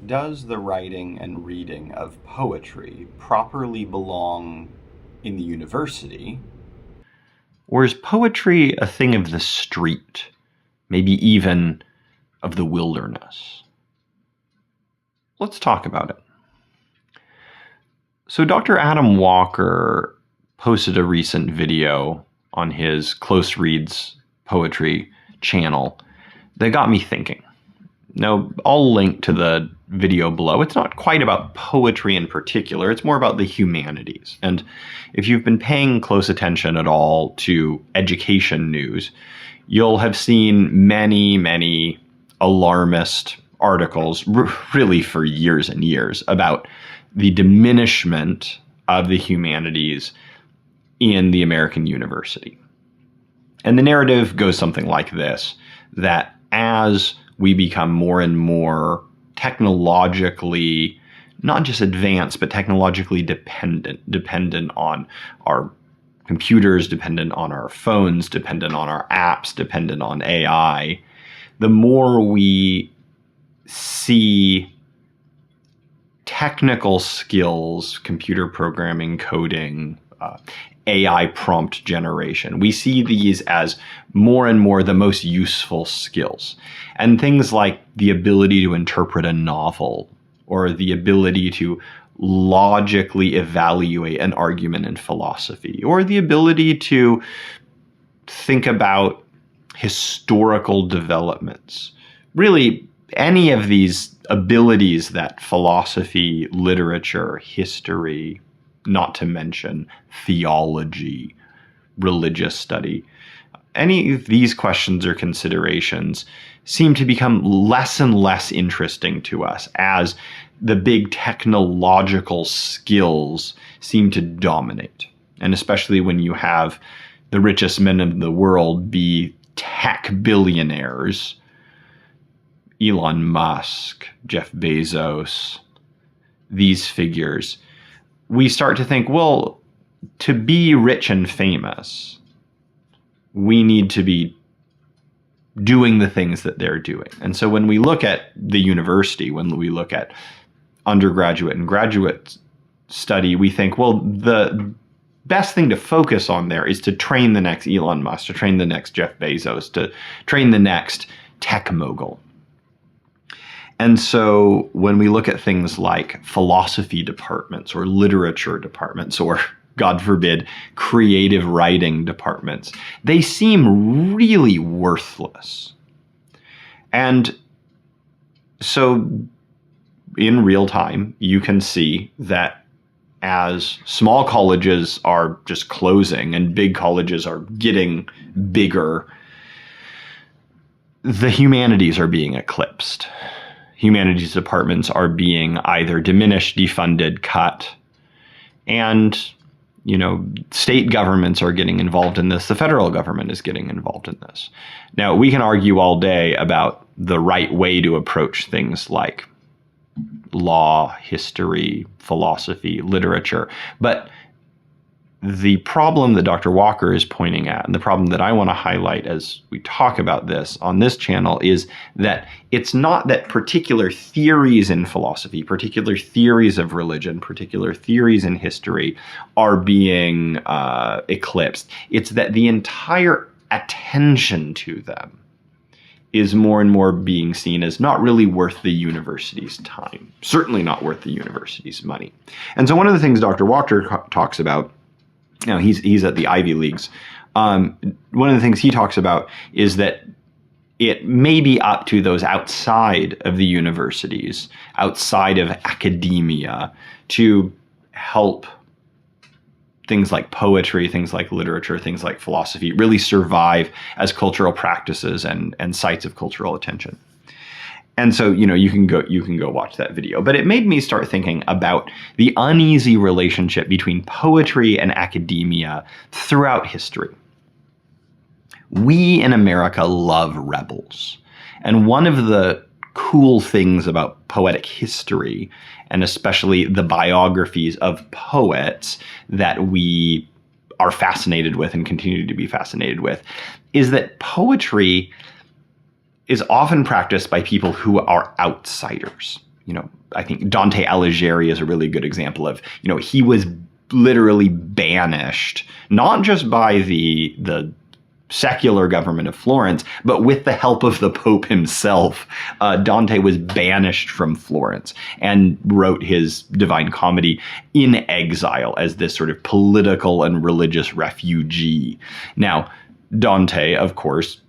Does the writing and reading of poetry properly belong in the university? Or is poetry a thing of the street, maybe even of the wilderness? Let's talk about it. So Dr. Adam Walker posted a recent video on his Close Reads Poetry channel that got me thinking. Now, I'll link to the video below. It's not quite about poetry in particular. It's more about the humanities. And if you've been paying close attention at all to education news, you'll have seen many alarmist articles, really for years and years, about the diminishment of the humanities in the American university. And the narrative goes something like this, that as we become more and more technologically, not just advanced, but technologically dependent on our computers, dependent on our phones, dependent on our apps, dependent on AI, the more we see technical skills, computer programming, coding, AI prompt generation. We see these as more and more the most useful skills. And things like the ability to interpret a novel or the ability to logically evaluate an argument in philosophy or the ability to think about historical developments. Really, any of these abilities that philosophy, literature, history, not to mention theology, religious study, any of these questions or considerations seem to become less and less interesting to us as the big technological skills seem to dominate. And especially when you have the richest men in the world be tech billionaires, Elon Musk, Jeff Bezos, these figures, we start to think, well, to be rich and famous, we need to be doing the things that they're doing. And so when we look at the university, when we look at undergraduate and graduate study, we think, well, the best thing to focus on there is to train the next Elon Musk, to train the next Jeff Bezos, to train the next tech mogul. And so when we look at things like philosophy departments or literature departments or, God forbid, creative writing departments, they seem really worthless. And so in real time, you can see that as small colleges are just closing and big colleges are getting bigger, the humanities are being eclipsed. Humanities departments are being either diminished, defunded, cut, and state governments are getting involved in this. The federal government is getting involved in this. Now, we can argue all day about the right way to approach things like law, history, philosophy, literature, but the problem that Dr. Walker is pointing at, and the problem that I want to highlight as we talk about this on this channel, is that it's not that particular theories in philosophy, particular theories of religion, particular theories in history are being eclipsed. It's that the entire attention to them is more and more being seen as not really worth the university's time, certainly not worth the university's money. And so one of the things Dr. Walker talks about, he's at the Ivy Leagues. One of the things he talks about is that it may be up to those outside of the universities, outside of academia, to help things like poetry, things like literature, things like philosophy really survive as cultural practices and sites of cultural attention. And so, you can go watch that video. But it made me start thinking about the uneasy relationship between poetry and academia throughout history. We in America love rebels. And one of the cool things about poetic history, and especially the biographies of poets that we are fascinated with and continue to be fascinated with, is that poetry is often practiced by people who are outsiders. I think Dante Alighieri is a really good example of, he was literally banished, not just by the secular government of Florence, but with the help of the Pope himself. Dante was banished from Florence and wrote his Divine Comedy in exile as this sort of political and religious refugee. Now, Dante, of course,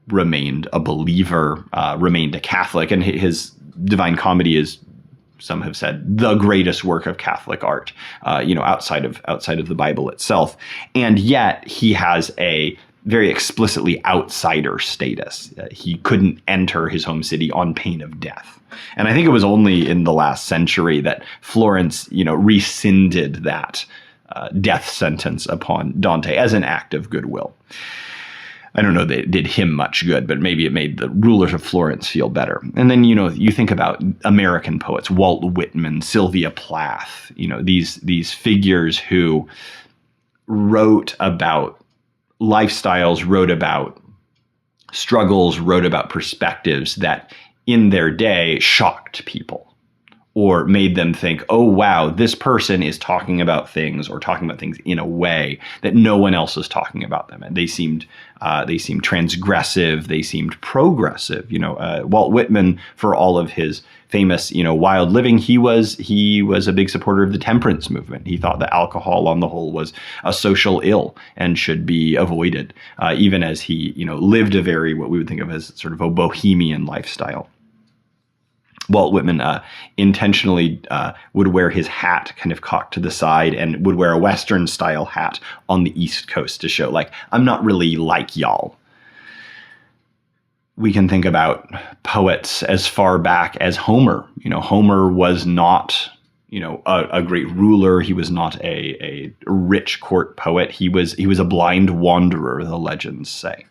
remained a believer, remained a Catholic, and his Divine Comedy is, some have said, the greatest work of Catholic art, outside of the Bible itself. And yet he has a very explicitly outsider status. He couldn't enter his home city on pain of death. And I think it was only in the last century that Florence, rescinded that death sentence upon Dante as an act of goodwill. I don't know that it did him much good, but maybe it made the rulers of Florence feel better. And then, you think about American poets, Walt Whitman, Sylvia Plath, these figures who wrote about lifestyles, wrote about struggles, wrote about perspectives that in their day shocked people or made them think, oh, wow, this person is talking about things in a way that no one else is talking about them. And they seemed transgressive. They seemed progressive. Walt Whitman, for all of his famous, wild living, he was a big supporter of the temperance movement. He thought that alcohol on the whole was a social ill and should be avoided, even as he, lived a very, what we would think of as sort of a bohemian lifestyle. Walt Whitman intentionally would wear his hat kind of cocked to the side and would wear a Western style hat on the East Coast to show, like, I'm not really like y'all. We can think about poets as far back as Homer. Homer was not, a great ruler. He was not a rich court poet. He was a blind wanderer, the legends say.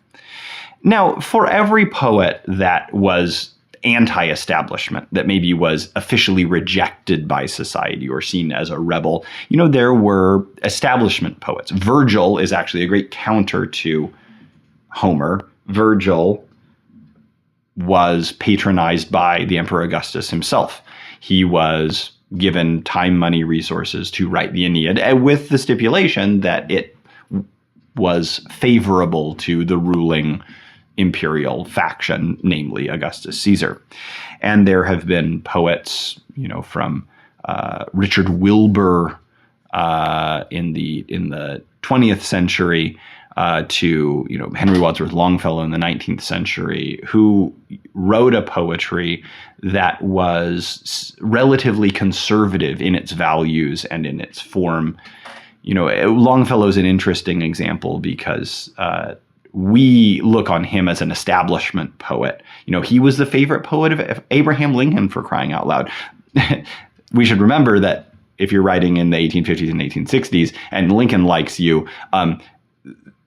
Now, for every poet that was anti-establishment, that maybe was officially rejected by society or seen as a rebel, there were establishment poets. Virgil is actually a great counter to Homer. Virgil was patronized by the Emperor Augustus himself. He was given time, money, resources to write the Aeneid, with the stipulation that it was favorable to the ruling imperial faction, namely Augustus Caesar. And there have been poets, from Richard Wilbur in the 20th century to Henry Wadsworth Longfellow in the 19th century, who wrote a poetry that was relatively conservative in its values and in its form. Longfellow is an interesting example because we look on him as an establishment poet. He was the favorite poet of Abraham Lincoln, for crying out loud. We should remember that if you're writing in the 1850s and 1860s and Lincoln likes you,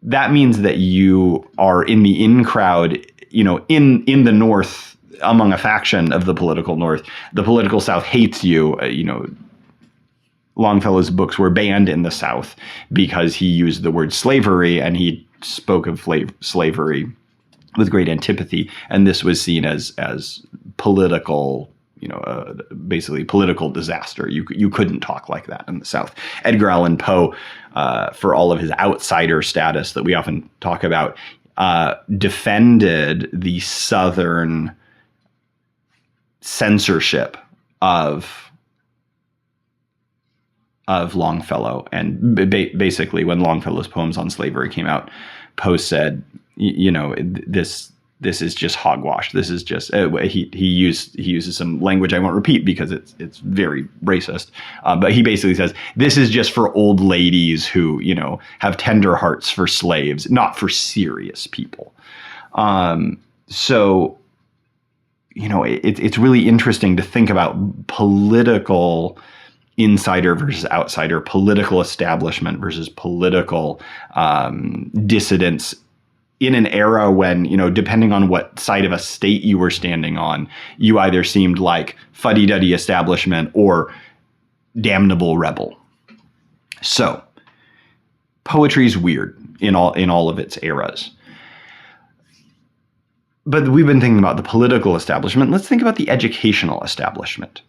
that means that you are in the in crowd, in the North, among a faction of the political North. The political South hates you. Longfellow's books were banned in the South because he used the word slavery, and he spoke of slavery with great antipathy, and this was seen as political, basically political disaster. You couldn't talk like that in the South. Edgar Allan Poe, for all of his outsider status that we often talk about, defended the Southern censorship of Longfellow. And basically, when Longfellow's poems on slavery came out, Poe said, this is just hogwash. This is just he uses some language I won't repeat because it's very racist. But he basically says, this is just for old ladies who have tender hearts for slaves, not for serious people. So it's really interesting to think about political insider versus outsider, political establishment versus political dissidents in an era when, depending on what side of a state you were standing on, you either seemed like fuddy-duddy establishment or damnable rebel. So poetry is weird in all of its eras. But we've been thinking about the political establishment. Let's think about the educational establishment.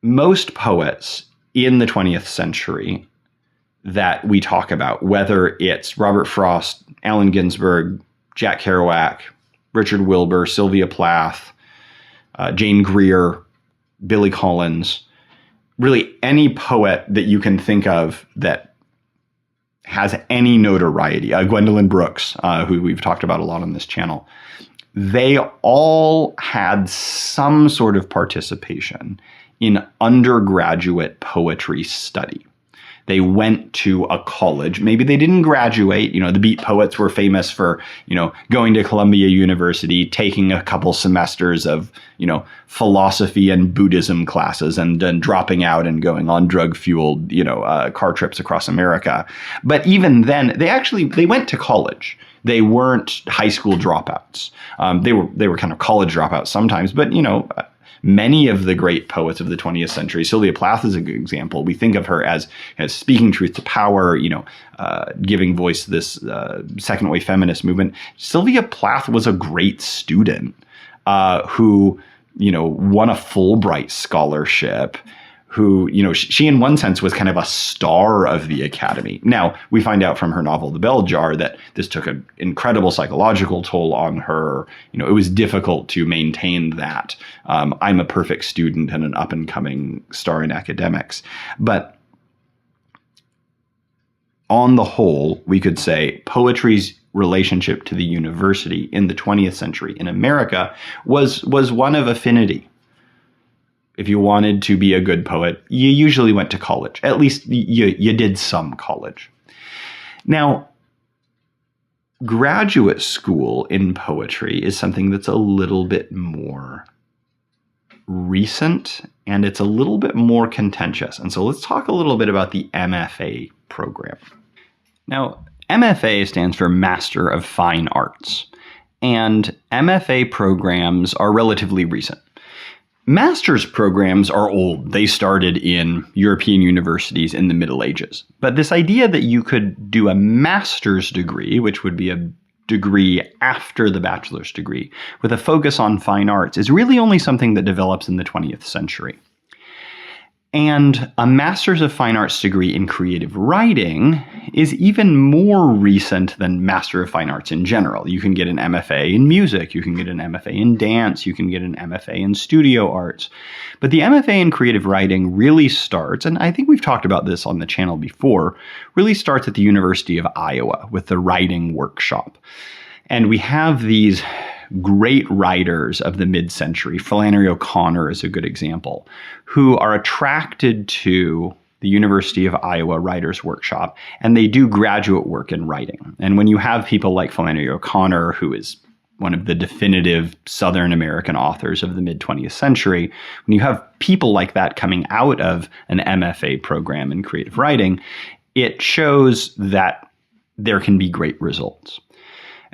Most poets in the 20th century that we talk about, whether it's Robert Frost, Allen Ginsberg, Jack Kerouac, Richard Wilbur, Sylvia Plath, Jane Greer, Billy Collins, really any poet that you can think of that has any notoriety, Gwendolyn Brooks, who we've talked about a lot on this channel, they all had some sort of participation in undergraduate poetry study. They went to a college. Maybe they didn't graduate. The Beat Poets were famous for, going to Columbia University, taking a couple semesters of, philosophy and Buddhism classes and then dropping out and going on drug-fueled, car trips across America. But even then, they went to college. They weren't high school dropouts. They were kind of college dropouts sometimes, but, many of the great poets of the 20th century, Sylvia Plath is a good example. We think of her as speaking truth to power, giving voice to this second wave feminist movement. Sylvia Plath was a great student who, won a Fulbright scholarship, who, she in one sense was kind of a star of the academy. Now, we find out from her novel, The Bell Jar, that this took an incredible psychological toll on her. It was difficult to maintain that. I'm a perfect student and an up and coming star in academics. But on the whole, we could say poetry's relationship to the university in the 20th century in America was one of affinity. If you wanted to be a good poet, you usually went to college. At least you did some college. Now, graduate school in poetry is something that's a little bit more recent, and it's a little bit more contentious. And so let's talk a little bit about the MFA program. Now, MFA stands for Master of Fine Arts, and MFA programs are relatively recent. Master's programs are old. They started in European universities in the Middle Ages. But this idea that you could do a master's degree, which would be a degree after the bachelor's degree, with a focus on fine arts, is really only something that develops in the 20th century. And a Master's of Fine Arts degree in creative writing is even more recent than Master of Fine Arts in general. You can get an MFA in music, you can get an MFA in dance, you can get an MFA in studio arts. But the MFA in creative writing really starts, and I think we've talked about this on the channel before, really starts at the University of Iowa with the writing workshop. And we have these great writers of the mid-century, Flannery O'Connor is a good example, who are attracted to the University of Iowa Writers Workshop, and they do graduate work in writing. And when you have people like Flannery O'Connor, who is one of the definitive Southern American authors of the mid-20th century, when you have people like that coming out of an MFA program in creative writing, it shows that there can be great results.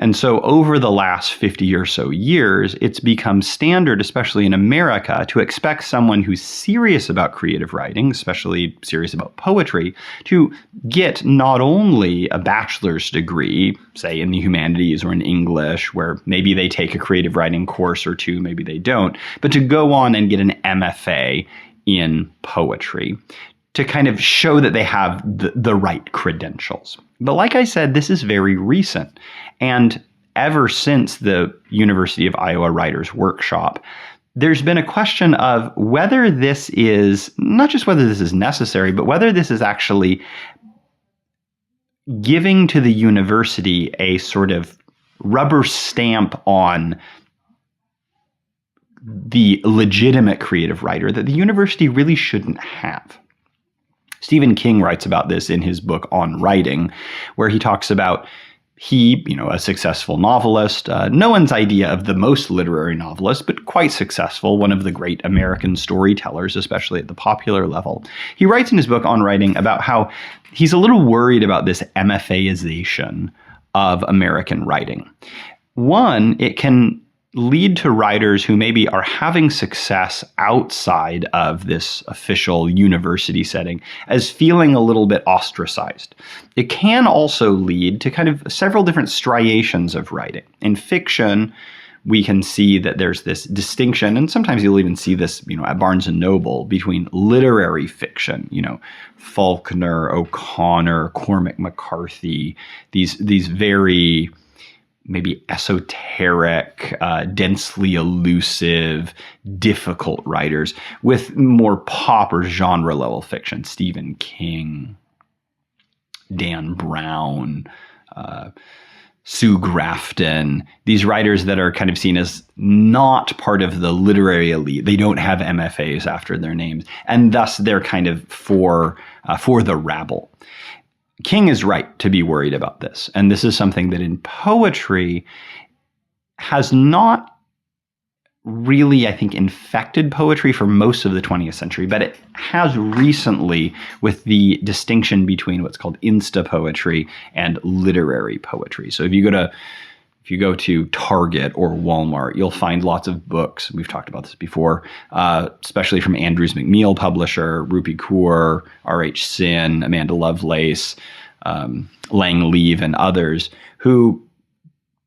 And so over the last 50 or so years, it's become standard, especially in America, to expect someone who's serious about creative writing, especially serious about poetry, to get not only a bachelor's degree, say in the humanities or in English, where maybe they take a creative writing course or two, maybe they don't, but to go on and get an MFA in poetry, to kind of show that they have the right credentials. But like I said, this is very recent. And ever since the University of Iowa Writers Workshop, there's been a question of whether this is, not just whether this is necessary, but whether this is actually giving to the university a sort of rubber stamp on the legitimate creative writer that the university really shouldn't have. Stephen King writes about this in his book On Writing, where he talks about he, a successful novelist, no one's idea of the most literary novelist, but quite successful, one of the great American storytellers, especially at the popular level. He writes in his book On Writing about how he's a little worried about this MFAization of American writing. One, it can lead to writers who maybe are having success outside of this official university setting as feeling a little bit ostracized. It can also lead to kind of several different striations of writing. In fiction, we can see that there's this distinction, and sometimes you'll even see this, at Barnes and Noble, between literary fiction, Faulkner, O'Connor, Cormac McCarthy, these very maybe esoteric, densely elusive, difficult writers, with more pop or genre level fiction. Stephen King, Dan Brown, Sue Grafton, these writers that are kind of seen as not part of the literary elite. They don't have MFAs after their names, and thus they're kind of for the rabble. King is right to be worried about this. And this is something that in poetry has not really, I think, infected poetry for most of the 20th century, but it has recently, with the distinction between what's called insta poetry and literary poetry. So if you go to Target or Walmart, you'll find lots of books. We've talked about this before, especially from Andrews McMeel publisher, Rupi Kaur, R.H. Sin, Amanda Lovelace, Lang Leave, and others who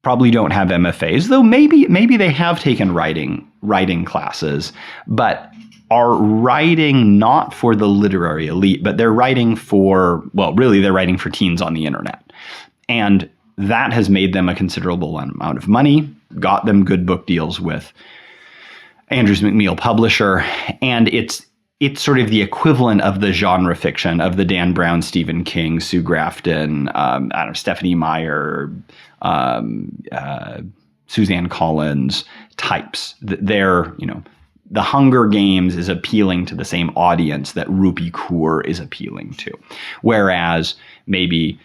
probably don't have MFAs, though maybe they have taken writing classes, but are writing not for the literary elite, but they're writing for teens on the internet. And that has made them a considerable amount of money, got them good book deals with Andrews McMeel publisher, and it's sort of the equivalent of the genre fiction of the Dan Brown, Stephen King, Sue Grafton, Stephanie Meyer, Suzanne Collins types. They're, the Hunger Games is appealing to the same audience that Rupi Kaur is appealing to, whereas maybe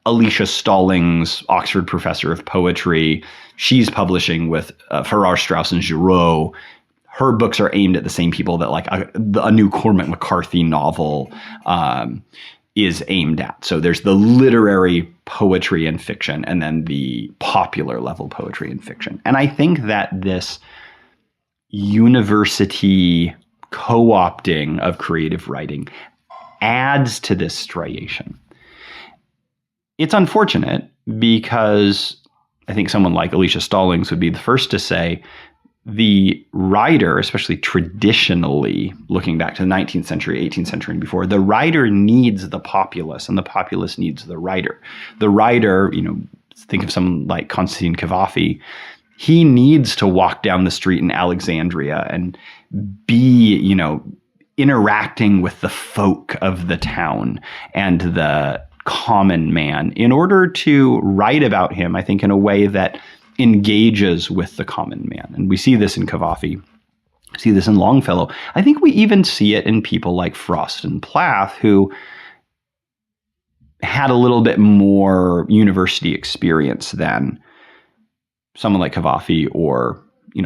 Alicia Stallings, Oxford professor of poetry, she's publishing with Farrar, Straus and Giroux. Her books are aimed at the same people that like a new Cormac McCarthy novel is aimed at. So there's the literary poetry and fiction, and then the popular level poetry and fiction. And I think that this university co-opting of creative writing adds to this striation. It's unfortunate because I think someone like Alicia Stallings would be the first to say the writer, especially traditionally looking back to the 19th century, 18th century and before, the writer needs the populace and the populace needs the writer. The writer, think of someone like Constantine Cavafy, he needs to walk down the street in Alexandria and be, interacting with the folk of the town and the common man in order to write about him, I think, in a way that engages with the common man. And we see this in Cavafy, see this in Longfellow. I think we even see it in people like Frost and Plath, who had a little bit more university experience than someone like Cavafy or,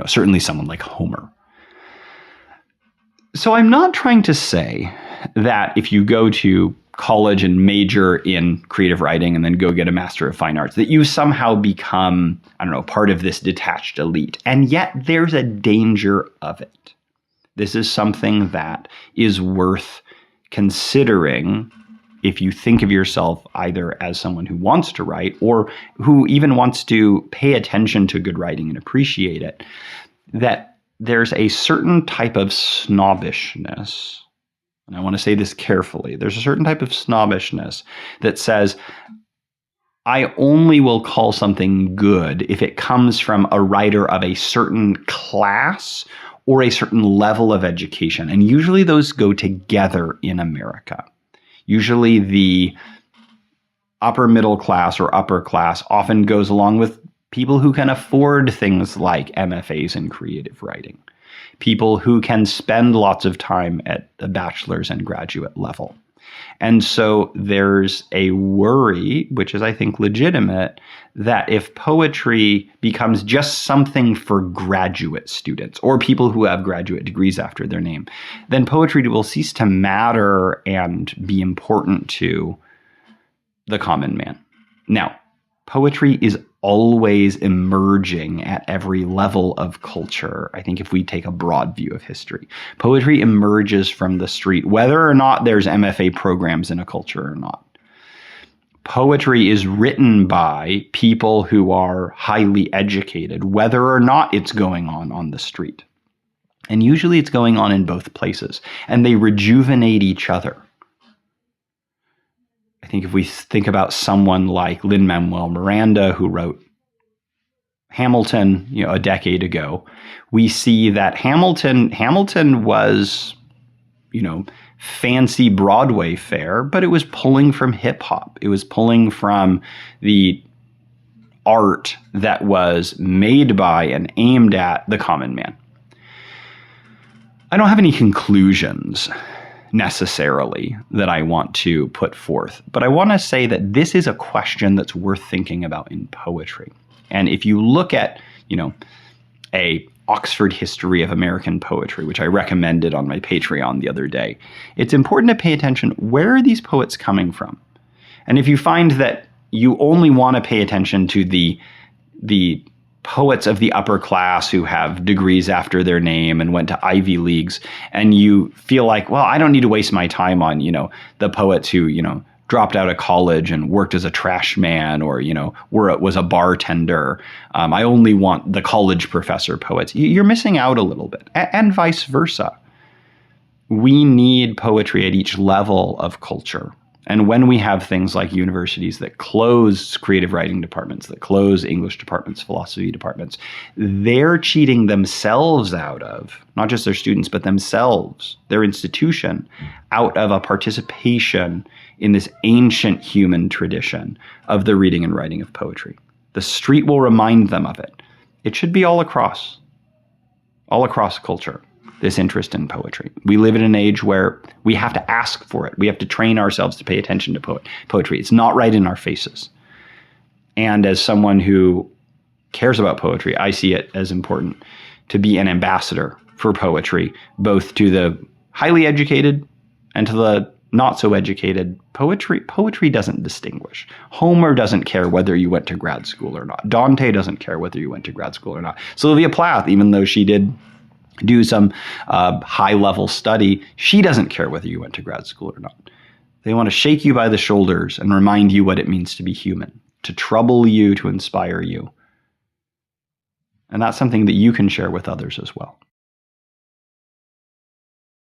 certainly someone like Homer. So I'm not trying to say that if you go to college and major in creative writing and then go get a Master of Fine Arts, that you somehow become, part of this detached elite. And yet there's a danger of it. This is something that is worth considering if you think of yourself either as someone who wants to write or who even wants to pay attention to good writing and appreciate it, that there's a certain type of snobbishness. And I want to say this carefully. There's a certain type of snobbishness that says, I only will call something good if it comes from a writer of a certain class or a certain level of education. And usually those go together in America. Usually the upper middle class or upper class often goes along with people who can afford things like MFAs in creative writing. People who can spend lots of time at the bachelor's and graduate level. And so there's a worry, which is, I think, legitimate, that if poetry becomes just something for graduate students or people who have graduate degrees after their name, then poetry will cease to matter and be important to the common man. Now, Poetry is always emerging at every level of culture. I think if we take a broad view of history, poetry emerges from the street, whether or not there's MFA programs in a culture or not. Poetry is written by people who are highly educated, whether or not it's going on the street. And usually it's going on in both places, and they rejuvenate each other. I think if we think about someone like Lin-Manuel Miranda, who wrote Hamilton, a decade ago, we see that Hamilton was, fancy Broadway fare, but it was pulling from hip hop. It was pulling from the art that was made by and aimed at the common man. I don't have any conclusions necessarily that I want to put forth, but I want to say that this is a question that's worth thinking about in poetry. And if you look at, a Oxford History of American Poetry, which I recommended on my Patreon the other day, it's important to pay attention. Where are these poets coming from? And if you find that you only want to pay attention to the poets of the upper class who have degrees after their name and went to Ivy Leagues, and you feel like, well, I don't need to waste my time on, the poets who, dropped out of college and worked as a trash man or, was a bartender. I only want the college professor poets. You're missing out a little bit, and vice versa. We need poetry at each level of culture. And when we have things like universities that close creative writing departments, that close English departments, philosophy departments, they're cheating themselves out of, not just their students, but themselves, their institution, out of a participation in this ancient human tradition of the reading and writing of poetry. The street will remind them of it. It should be all across culture, this interest in poetry. We live in an age where we have to ask for it. We have to train ourselves to pay attention to poetry. It's not right in our faces. And as someone who cares about poetry, I see it as important to be an ambassador for poetry, both to the highly educated and to the not so educated. Poetry doesn't distinguish. Homer doesn't care whether you went to grad school or not. Dante doesn't care whether you went to grad school or not. Sylvia Plath, even though she did do some high-level study, she doesn't care whether you went to grad school or not. They want to shake you by the shoulders and remind you what it means to be human, to trouble you, to inspire you. And that's something that you can share with others as well.